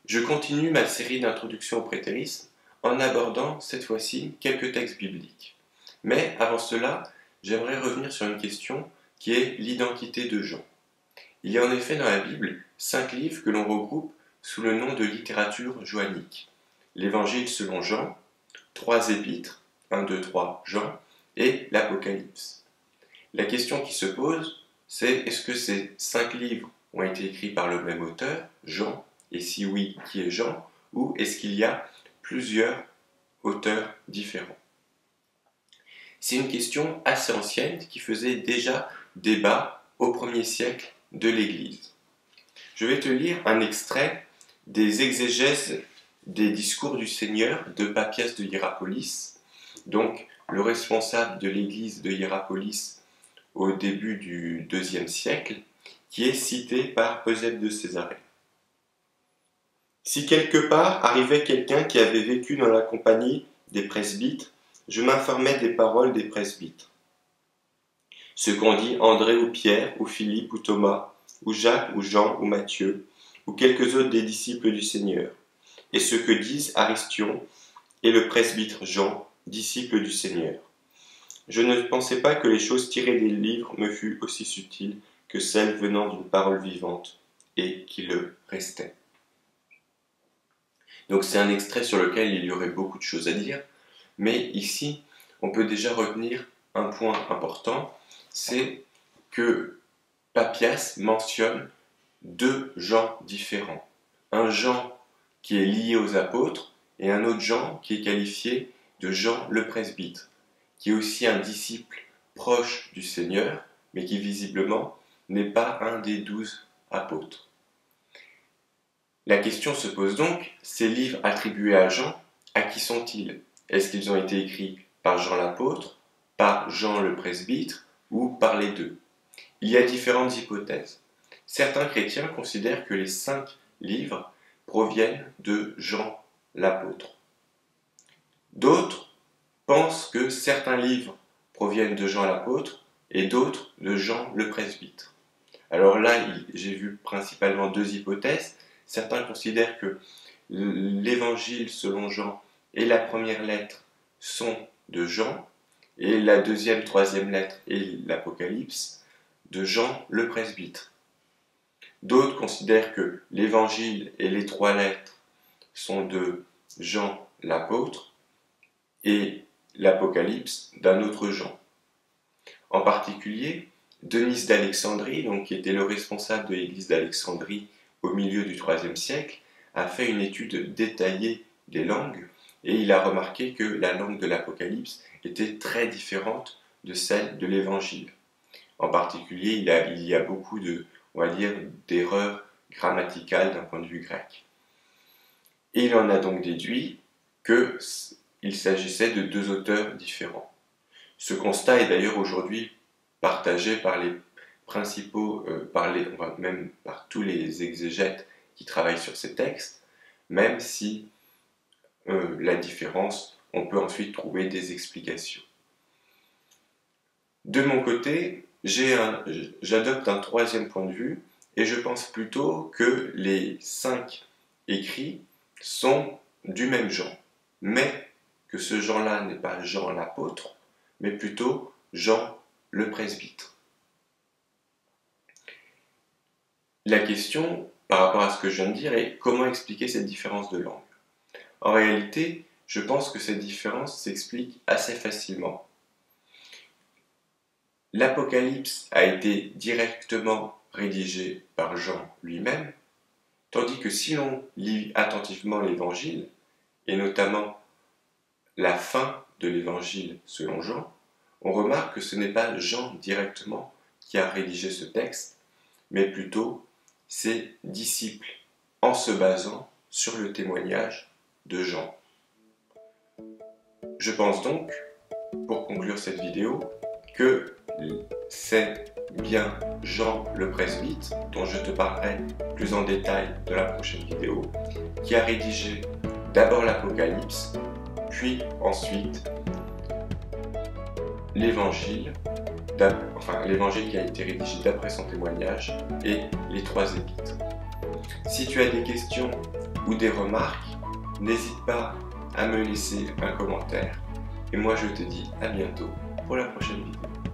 Je continue ma série d'introduction au prétérisme en abordant cette fois-ci quelques textes bibliques. Mais avant cela, j'aimerais revenir sur une question qui est l'identité de Jean. Il y a en effet dans la Bible 5 livres que l'on regroupe sous le nom de littérature joannique. L'Évangile selon Jean, 3 épîtres, 1, 2, 3, Jean, et l'Apocalypse. La question qui se pose, c'est est-ce que ces 5 livres ont été écrits par le même auteur, Jean, et si oui, qui est Jean, ou est-ce qu'il y a plusieurs auteurs différents? C'est une question assez ancienne qui faisait déjà débat au 1er siècle de l'Église. Je vais te lire un extrait des exégèses des discours du Seigneur de Papias de Hiérapolis, donc le responsable de l'Église de Hiérapolis au début du IIe siècle, qui est cité par Eusèbe de Césarée. Si quelque part arrivait quelqu'un qui avait vécu dans la compagnie des presbytes, je m'informais des paroles des presbytes. Ce qu'ont dit André ou Pierre, ou Philippe, ou Thomas, ou Jacques, ou Jean, ou Matthieu, ou quelques autres des disciples du Seigneur, et ce que disent Aristion et le presbytre Jean, disciples du Seigneur. Je ne pensais pas que les choses tirées des livres me fussent aussi subtiles que celles venant d'une parole vivante, et qui le restaient. Donc c'est un extrait sur lequel il y aurait beaucoup de choses à dire, mais ici, on peut déjà retenir un point important, c'est que Papias mentionne 2 Jean différents. Un Jean qui est lié aux apôtres et un autre Jean qui est qualifié de Jean le presbyte, qui est aussi un disciple proche du Seigneur, mais qui visiblement n'est pas un des 12 apôtres. La question se pose donc, ces livres attribués à Jean, à qui sont-ils? Est-ce qu'ils ont été écrits par Jean l'apôtre, par Jean le presbytre ou par les deux? Il y a différentes hypothèses. Certains chrétiens considèrent que les 5 livres proviennent de Jean l'apôtre. D'autres pensent que certains livres proviennent de Jean l'apôtre et d'autres de Jean le presbytre. Alors là, j'ai vu principalement 2 hypothèses. Certains considèrent que l'Évangile selon Jean et la première lettre sont de Jean, et la deuxième, troisième lettre et l'Apocalypse de Jean le presbytre. D'autres considèrent que l'Évangile et les 3 lettres sont de Jean l'apôtre et l'Apocalypse d'un autre Jean. En particulier, Denys d'Alexandrie, donc, qui était le responsable de l'église d'Alexandrie au milieu du IIIe siècle, a fait une étude détaillée des langues et il a remarqué que la langue de l'Apocalypse était très différente de celle de l'Évangile. En particulier, il y a beaucoup d'erreurs grammaticales d'un point de vue grec. Et il en a donc déduit qu'il s'agissait de 2 auteurs différents. Ce constat est d'ailleurs aujourd'hui partagé par les principaux, même par tous les exégètes qui travaillent sur ces textes, même si la différence, on peut ensuite trouver des explications. De mon côté, j'adopte un 3e point de vue, et je pense plutôt que les 5 écrits sont du même Jean, mais que ce Jean-là n'est pas Jean l'apôtre, mais plutôt Jean le presbytre. La question, par rapport à ce que je viens de dire, est comment expliquer cette différence de langue? En réalité, je pense que cette différence s'explique assez facilement. L'Apocalypse a été directement rédigé par Jean lui-même, tandis que si l'on lit attentivement l'Évangile, et notamment la fin de l'Évangile selon Jean, on remarque que ce n'est pas Jean directement qui a rédigé ce texte, mais plutôt ses disciples, en se basant sur le témoignage de Jean. Je pense donc, pour conclure cette vidéo, que c'est bien Jean le presbyte, dont je te parlerai plus en détail dans la prochaine vidéo, qui a rédigé d'abord l'Apocalypse, puis ensuite l'Évangile, l'Évangile qui a été rédigé d'après son témoignage, et les 3 épîtres. Si tu as des questions ou des remarques, n'hésite pas à me laisser un commentaire. Et moi je te dis à bientôt pour la prochaine vidéo.